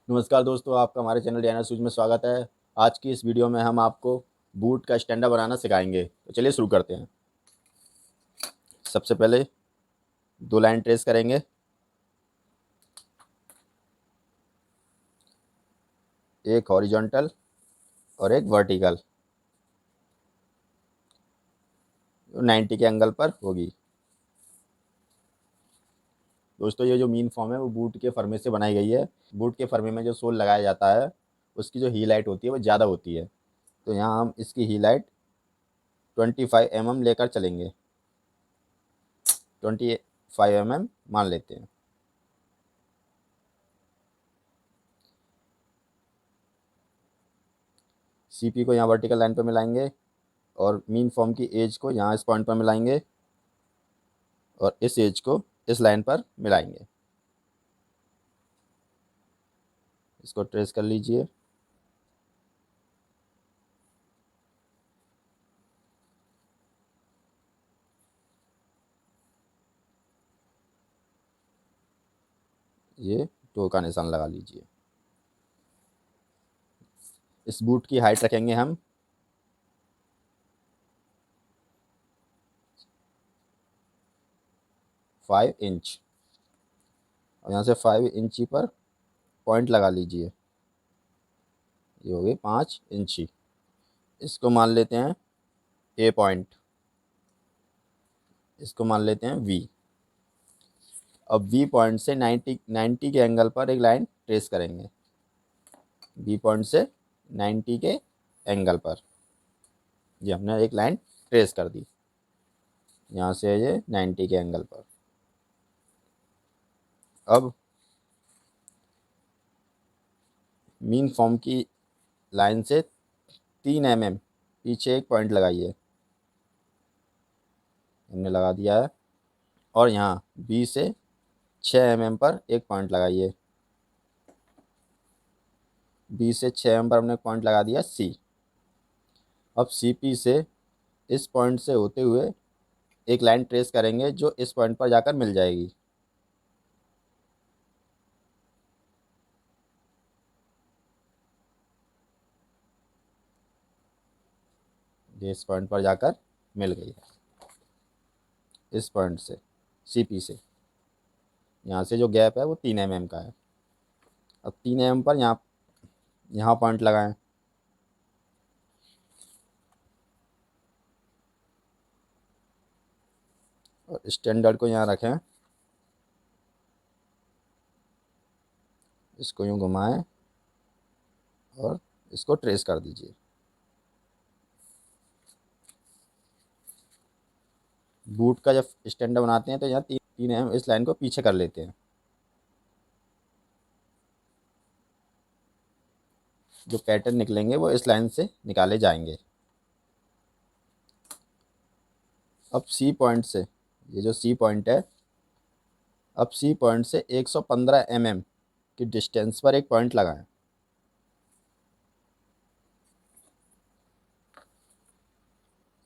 नमस्कार दोस्तों, आपका हमारे चैनल डिजाइनर सूज में स्वागत है। आज की इस वीडियो में हम आपको बूट का स्टैंडर्ड बनाना सिखाएंगे। तो चलिए शुरू करते हैं। सबसे पहले दो लाइन ट्रेस करेंगे। एक हॉरिजॉन्टल और एक वर्टिकल, जो 90 के एंगल पर होगी। दोस्तों, ये जो मीन फॉर्म है वो बूट के फरमे से बनाई गई है। बूट के फरमे में जो सोल लगाया जाता है उसकी जो हील हाइट होती है वो ज़्यादा होती है। तो यहाँ हम इसकी हील हाइट 25 mm लेकर चलेंगे। 25 mm मान लेते हैं। सीपी को यहाँ वर्टिकल लाइन पर मिलाएंगे और मीन फॉर्म की एज को यहाँ इस पॉइंट पर मिलाएंगे और इस एज को इस लाइन पर मिलाएंगे। इसको ट्रेस कर लीजिए। ये टो का निशान लगा लीजिए। इस बूट की हाइट रखेंगे हम 5 इंच और यहाँ से 5 इंची पर पॉइंट लगा लीजिए। ये हो गई 5 इंची। इसको मान लेते हैं ए पॉइंट। इसको मान लेते हैं वी। अब बी पॉइंट से 90 के एंगल पर एक लाइन ट्रेस करेंगे। बी पॉइंट से 90 के एंगल पर ये हमने एक लाइन ट्रेस कर दी। यहाँ से ये 90 के एंगल पर। अब मीन फॉर्म की लाइन से 3 mm पीछे एक पॉइंट लगाइए। हमने लगा दिया है। और यहाँ बी से 6 mm पर एक पॉइंट लगाइए। बी से 6 mm पर हमने पॉइंट लगा दिया सी। अब सी पी से इस पॉइंट से होते हुए एक लाइन ट्रेस करेंगे जो इस पॉइंट पर जाकर मिल जाएगी। ये इस पॉइंट पर जाकर मिल गई है। इस पॉइंट से सी पी से यहाँ से जो गैप है वो 3 mm का है। अब 3 mm पर यहाँ यहाँ पॉइंट लगाएं और स्टैंडर्ड को यहाँ रखें। इसको यूँ घुमाएं और इसको ट्रेस कर दीजिए। बूट का जब स्टैंडर्ड बनाते हैं तो यहाँ 3 mm इस लाइन को पीछे कर लेते हैं। जो पैटर्न निकलेंगे वो इस लाइन से निकाले जाएंगे। अब सी पॉइंट से ये जो सी पॉइंट है, अब सी पॉइंट से 115 mm की डिस्टेंस पर एक पॉइंट लगाएं।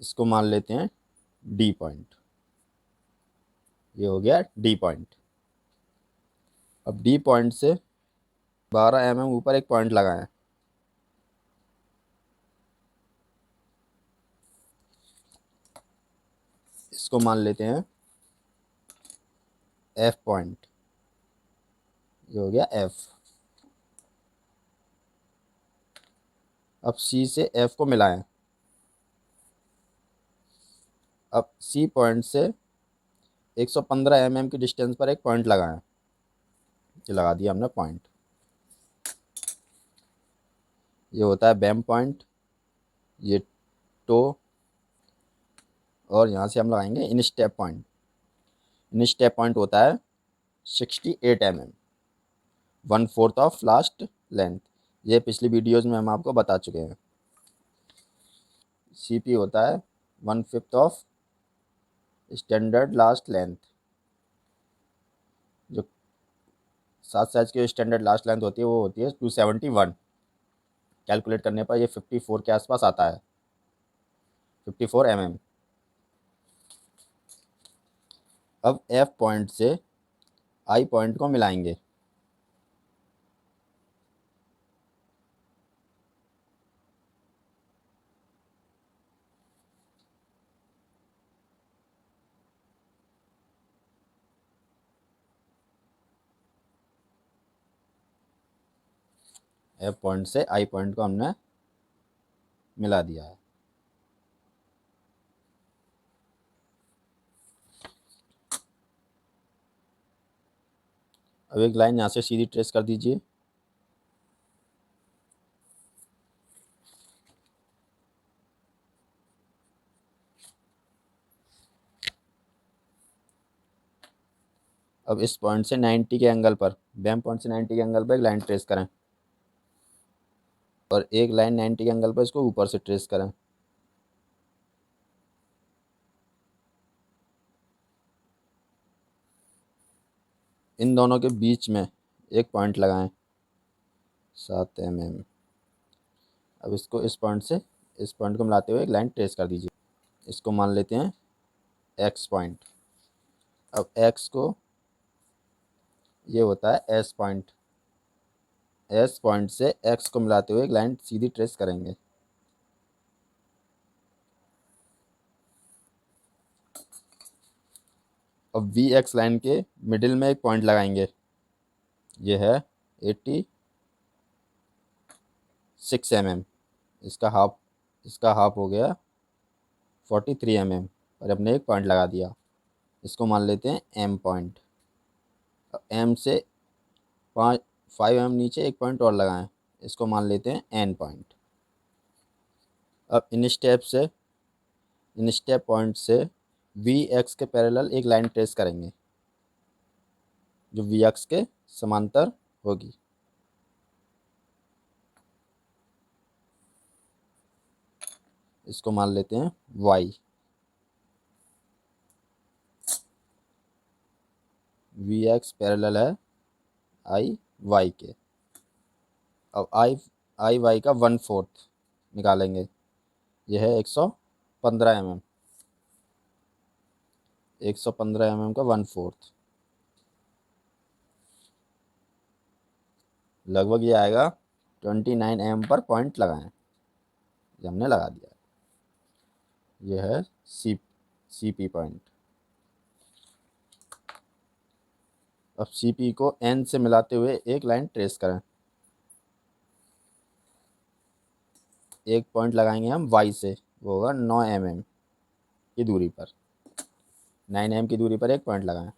इसको मान लेते हैं डी पॉइंट। ये हो गया डी पॉइंट। अब डी पॉइंट से 12 mm ऊपर एक पॉइंट लगाएं। इसको मान लेते हैं एफ पॉइंट। ये हो गया एफ। अब सी से एफ को मिलाएं। अब सी पॉइंट से 115 mm की डिस्टेंस पर एक पॉइंट लगाएं। ये लगा दिया हमने पॉइंट। ये होता है बैम पॉइंट। ये टो। और यहाँ से हम लगाएंगे in step point. In step point होता है 68 mm, 1/4 ऑफ लास्ट लेंथ। ये पिछली वीडियोज़ में हम आपको बता चुके हैं। सीपी होता है 1/5 ऑफ स्टैंडर्ड लास्ट लेंथ। जो 7 साइज की स्टैंडर्ड लास्ट लेंथ होती है वो होती है 271। कैलकुलेट करने पर ये 54 के आसपास आता है। 54 mm। अब एफ पॉइंट से आई पॉइंट को मिलाएंगे। एफ पॉइंट से आई पॉइंट को हमने मिला दिया है। अब एक लाइन यहाँ से सीधी ट्रेस कर दीजिए। अब इस पॉइंट से 90 के एंगल पर, बैम पॉइंट से 90 के एंगल पर एक लाइन ट्रेस करें और एक लाइन 90 के एंगल पर इसको ऊपर से ट्रेस करें। इन दोनों के बीच में एक पॉइंट लगाएं 7 mm। अब इसको इस पॉइंट से इस पॉइंट को मिलाते हुए एक लाइन ट्रेस कर दीजिए। इसको मान लेते हैं एक्स पॉइंट। अब एक्स को, ये होता है एस पॉइंट। एस पॉइंट से एक्स को मिलाते हुए एक लाइन सीधी ट्रेस करेंगे। अब वी एक्स लाइन के मिडिल में एक पॉइंट लगाएंगे, ये है 86 mm। इसका हाफ हो गया 43 mm और अपने एक पॉइंट लगा दिया। इसको मान लेते हैं एम पॉइंट। एम से 5 mm नीचे एक पॉइंट और लगाएं, इसको मान लेते हैं एन पॉइंट। अब इन स्टेप पॉइंट से वी एक्स के पैरेलल एक लाइन ट्रेस करेंगे जो वी एक्स के समांतर होगी। इसको मान लेते हैं वाई। वी एक्स पैरेलल है आई वाई के। अब आई वाई का 1/4 निकालेंगे, यह है 115 mm। 115 mm का 1/4 लगभग ये आएगा 29 mm पर पॉइंट लगाएं। ये हमने लगा दिया। ये है सी पी पॉइंट। अब सी पी को एन से मिलाते हुए एक लाइन ट्रेस करें। एक पॉइंट लगाएंगे हम वाई से, वो होगा 9 mm की दूरी पर। 9 mm की दूरी पर एक पॉइंट लगाएं।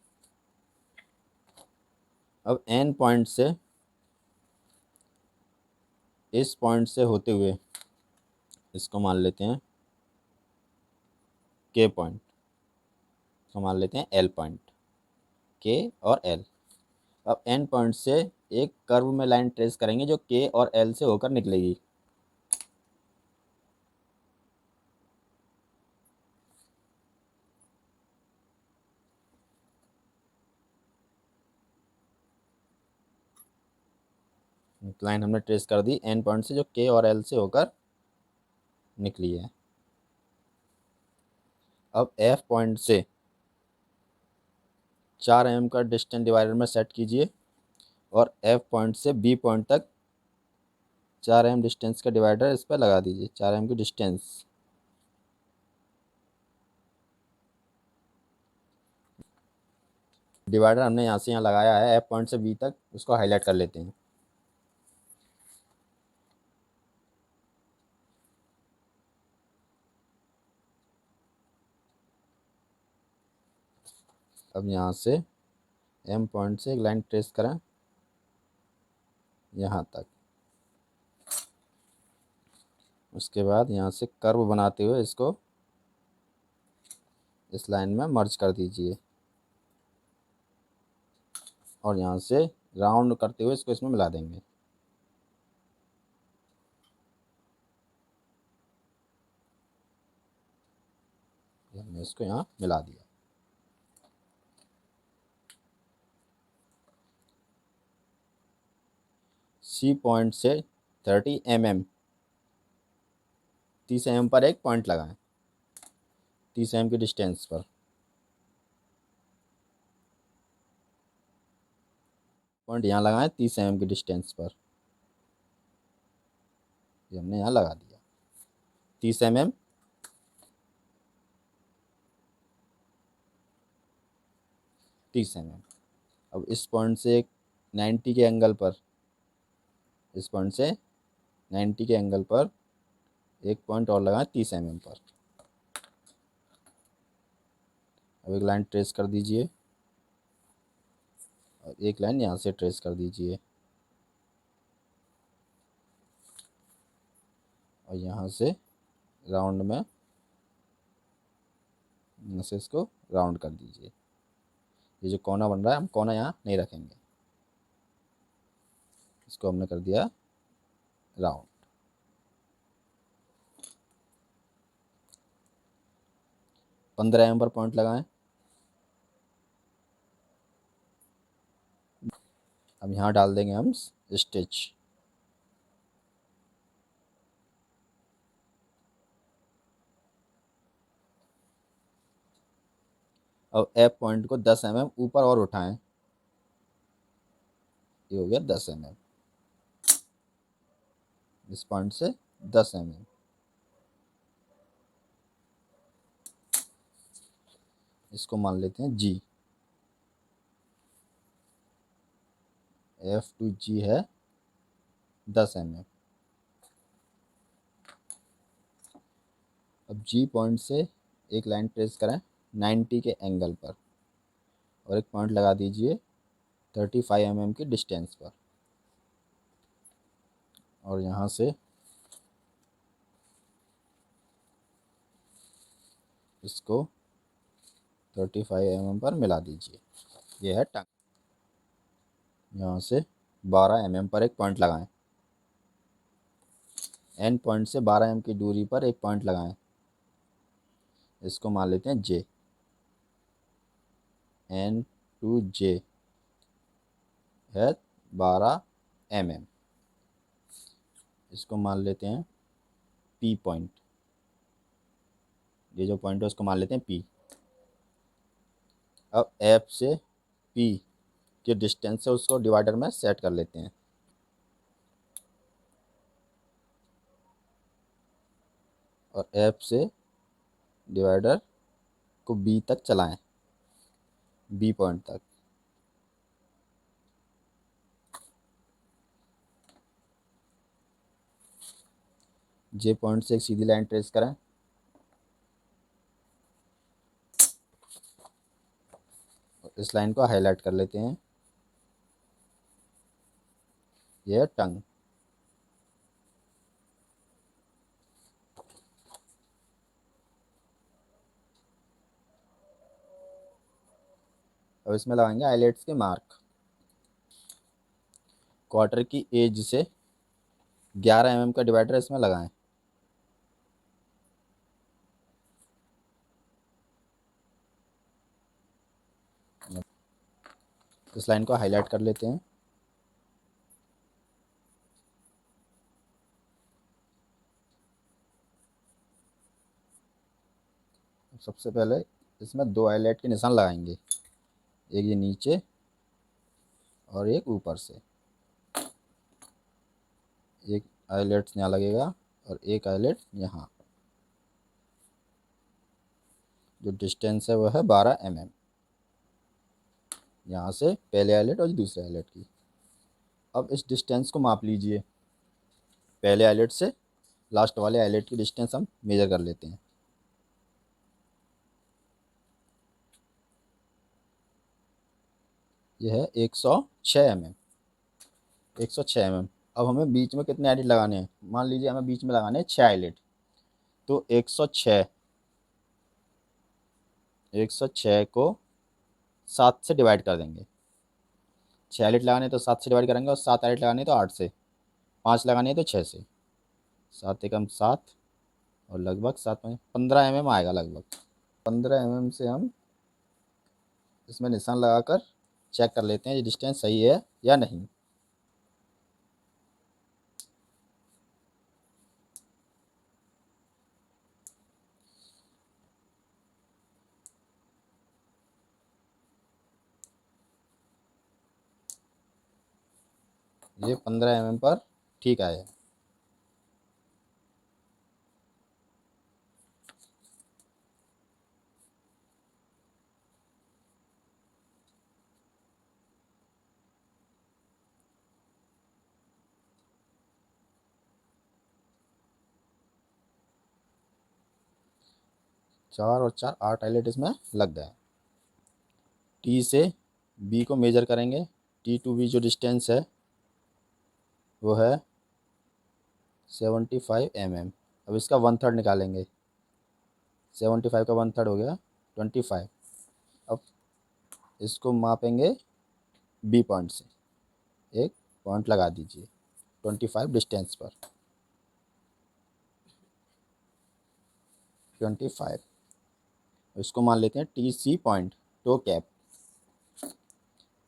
अब एन पॉइंट से, इस पॉइंट से होते हुए इसको मान लेते हैं के पॉइंट। इसको मान लेते हैं एल पॉइंट। के और एल। अब एन पॉइंट से एक कर्व में लाइन ट्रेस करेंगे जो के और एल से होकर निकलेगी। लाइन हमने ट्रेस कर दी एन पॉइंट से जो के और एल से होकर निकली है। अब एफ पॉइंट से 4 mm का डिस्टेंस डिवाइडर में सेट कीजिए और एफ पॉइंट से बी पॉइंट तक 4 mm डिस्टेंस का डिवाइडर इस पर लगा दीजिए। 4 mm की डिस्टेंस। डिवाइडर हमने यहाँ से यहाँ लगाया है एफ पॉइंट से बी तक, उसको हाईलाइट कर लेते हैं। अब यहाँ से एम पॉइंट से एक लाइन ट्रेस करें यहाँ तक। उसके बाद यहाँ से कर्व बनाते हुए इसको इस लाइन में मर्ज कर दीजिए और यहाँ से राउंड करते हुए इसको इसमें मिला देंगे। हमने इसको यहाँ मिला दिया। सी पॉइंट से 30 mm, 30 mm पर एक पॉइंट लगाएं। 30 mm की डिस्टेंस पर पॉइंट यहाँ लगाएं। 30 mm की डिस्टेंस पर ये हमने यहाँ लगा दिया। 30 mm, 30 mm। अब इस पॉइंट से एक 90 के एंगल पर इस पॉइंट से 90 के एंगल पर एक पॉइंट और लगाएं 30 mm पर। अब एक लाइन ट्रेस कर दीजिए और एक लाइन यहाँ से ट्रेस कर दीजिए और यहाँ से राउंड में यहाँ से इसको राउंड कर दीजिए। ये जो कोना बन रहा है हम कोना यहाँ नहीं रखेंगे, इसको हमने कर दिया राउंड। पंद्रह एम पर पॉइंट लगाएं। अब यहाँ डाल देंगे हम स्टिच। अब एफ पॉइंट को 10 mm ऊपर और उठाएं। ये हो गया 10 mm। इस पॉइंट से 10 mm। इसको मान लेते हैं जी। एफ टू जी है 10 mm। अब जी पॉइंट से एक लाइन ट्रेस करें 90 के एंगल पर और एक पॉइंट लगा दीजिए 35 mm की डिस्टेंस पर। और यहाँ से इसको 35 mm पर मिला दीजिए। ये है टंग। यहाँ से 12 mm पर एक पॉइंट लगाएं। एन पॉइंट से 12 mm की दूरी पर एक पॉइंट लगाएं। इसको मान लेते हैं जे। एन टू जे है 12 mm। इसको मान लेते हैं पी पॉइंट। ये जो पॉइंट है उसको मान लेते हैं पी। अब एफ से पी के डिस्टेंस है उसको डिवाइडर में सेट कर लेते हैं। और एफ से डिवाइडर को बी तक चलाएं, बी पॉइंट तक। जे पॉइंट से एक सीधी लाइन ट्रेस करें। इस लाइन को हाईलाइट कर लेते हैं। यह है टंग। अब इसमें लगाएंगे हाईलाइट्स के मार्क। क्वार्टर की एज से 11 mm का डिवाइडर इसमें लगाएं। इस लाइन को हाईलाइट कर लेते हैं। सबसे पहले इसमें दो हाईलाइट के निशान लगाएंगे, एक ये नीचे और एक ऊपर से। एक हाईलाइट यहाँ लगेगा और एक हाईलाइट यहाँ। जो डिस्टेंस है वो है 12 mm। यहाँ से पहले हाईलाइट और दूसरे हाईलाइट की। अब इस डिस्टेंस को माप लीजिए। पहले हाईलाइट से लास्ट वाले हाईलाइट की डिस्टेंस हम मेजर कर लेते हैं। यह है 106 mm। 106 mm। अब हमें बीच में कितने हाईलाइट लगाने हैं? मान लीजिए हमें बीच में लगाने हैं 6 हाईलाइट। तो 106 को 7 से डिवाइड कर देंगे। 6 हाईलाइट लगाने तो 7 से डिवाइड करेंगे और 7 हाईलाइट लगाने तो 8 से। 5 लगाने हैं तो 6 से। 7 एकम 7 और लगभग 7 में 15 mm आएगा लगभग। 15 mm से हम इसमें निशान लगाकर चेक कर लेते हैं ये डिस्टेंस सही है या नहीं। ये 15 mm पर ठीक आया। 4 और 4 8 आइलेट इसमें लग गए। टी से बी को मेजर करेंगे। टी टू बी जो डिस्टेंस है वो है 75 mm। अब इसका 1/3 निकालेंगे। 75 का 1/3 हो गया 25। अब इसको मापेंगे बी पॉइंट से, एक पॉइंट लगा दीजिए 25 डिस्टेंस पर। 25 इसको मान लेते हैं T C point, toe cap.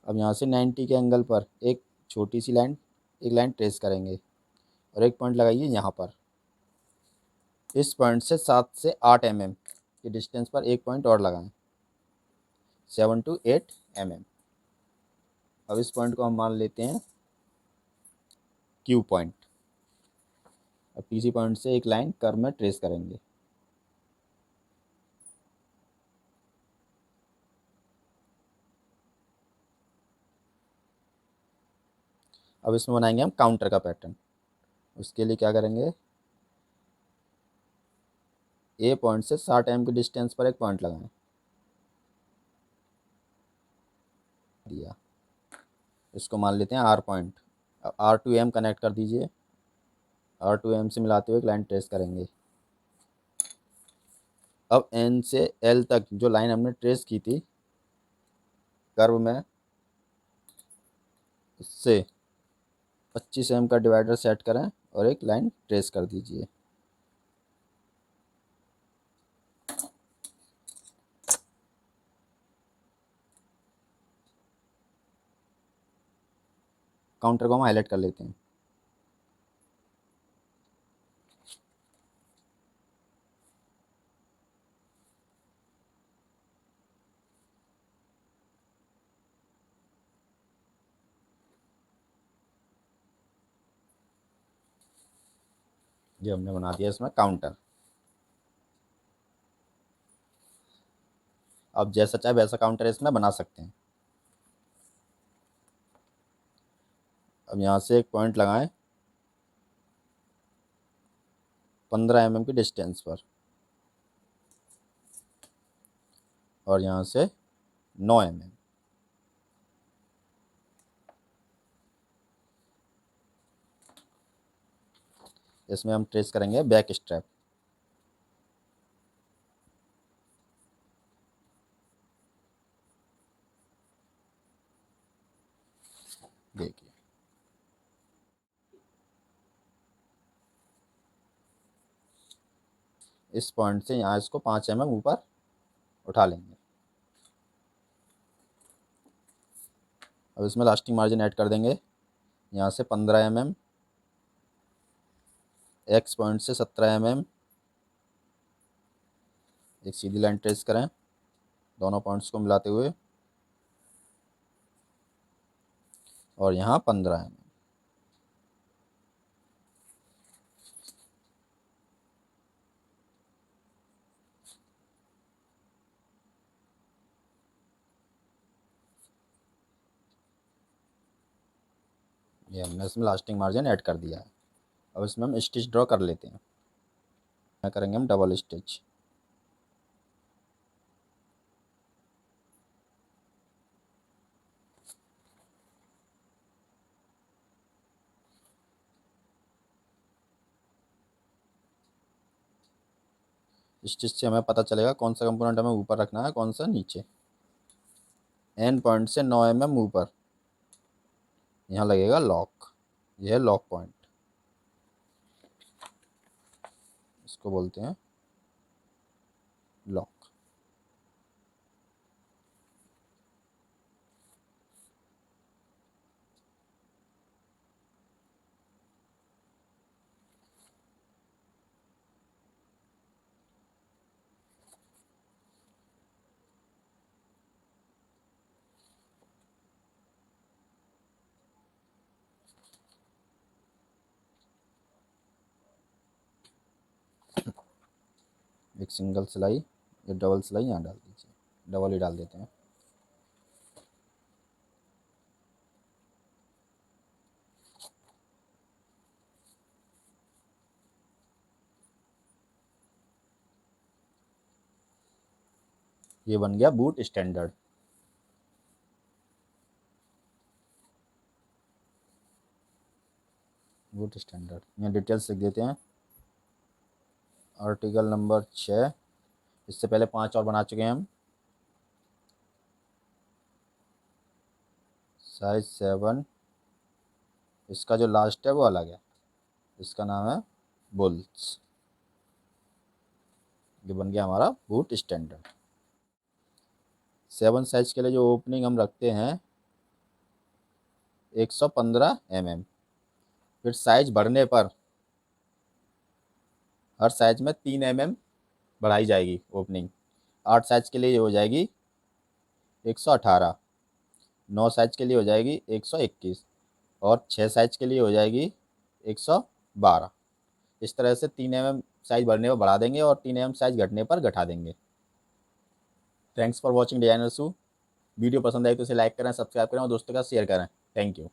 अब यहाँ से 90 के एंगल पर एक छोटी सी लाइन, एक लाइन ट्रेस करेंगे और एक पॉइंट लगाइए यहाँ पर। इस पॉइंट से 7 से 8 mm के डिस्टेंस पर एक पॉइंट और लगाएं, 7 to 8 mm। अब इस पॉइंट को हम मान लेते हैं क्यू पॉइंट। अब टी सी पॉइंट से एक लाइन कर्व में ट्रेस करेंगे। अब इसमें बनाएंगे हम काउंटर का पैटर्न। उसके लिए क्या करेंगे, ए पॉइंट से 60 mm के डिस्टेंस पर एक पॉइंट लगाएं, दिया। इसको मान लेते हैं आर पॉइंट। अब आर टू एम कनेक्ट कर दीजिए। आर टू एम से मिलाते हुए एक लाइन ट्रेस करेंगे। अब एन से एल तक जो लाइन हमने ट्रेस की थी कर्व में, उससे 25 mm का डिवाइडर सेट करें और एक लाइन ट्रेस कर दीजिए। काउंटर को हम हाईलाइट कर लेते हैं। ये हमने बना दिया इसमें काउंटर। अब जैसा चाहे वैसा काउंटर इसमें बना सकते हैं। अब यहाँ से एक पॉइंट लगाएं 15 mm की डिस्टेंस पर और यहाँ से 9 mm। इसमें हम ट्रेस करेंगे बैक स्ट्रैप। देखिए इस पॉइंट से यहाँ इसको 5 mm ऊपर उठा लेंगे। अब इसमें लास्टिंग मार्जिन ऐड कर देंगे। यहाँ से 15 mm, एक्स पॉइंट से 17 mm। एक सीधी लाइन ट्रेस करें दोनों पॉइंट्स को मिलाते हुए और यहाँ 15 mm। ये हमने इसमें लास्टिंग मार्जिन ऐड कर दिया है। अब इसमें हम स्टिच ड्रॉ कर लेते हैं। क्या करेंगे हम, डबल स्टिच। स्टिच से हमें पता चलेगा कौन सा कंपोनेंट हमें ऊपर रखना है, कौन सा नीचे। एन पॉइंट से 9 mm ऊपर यहाँ लगेगा लॉक। यह है लॉक पॉइंट, इसको बोलते हैं लॉक। एक सिंगल सिलाई या डबल सिलाई यहाँ डाल दीजिए, डबल ही डाल देते हैं। ये बन गया बूट स्टैंडर्ड। बूट स्टैंडर्ड यहाँ डिटेल्स लिख देते हैं। आर्टिकल नंबर 6, इससे पहले 5 और बना चुके हैं हम। साइज 7, इसका जो लास्ट है वो अलग है, इसका नाम है बुल्स। ये बन गया हमारा बूट स्टैंडर्ड। 7 साइज के लिए जो ओपनिंग हम रखते हैं 115 mm। फिर साइज बढ़ने पर हर साइज में 3 mm बढ़ाई जाएगी ओपनिंग। 8 साइज के लिए ये हो जाएगी 118, 9 साइज के लिए हो जाएगी 121 और 6 साइज के लिए हो जाएगी 112। इस तरह से 3 mm साइज बढ़ने पर बढ़ा देंगे और 3 mm साइज घटने पर घटा देंगे। Thanks for watching designer shoe. Video पसंद आई तो इसे लाइक करें, सब्सक्राइब करें और दोस्तों के साथ शेयर करें। Thank you.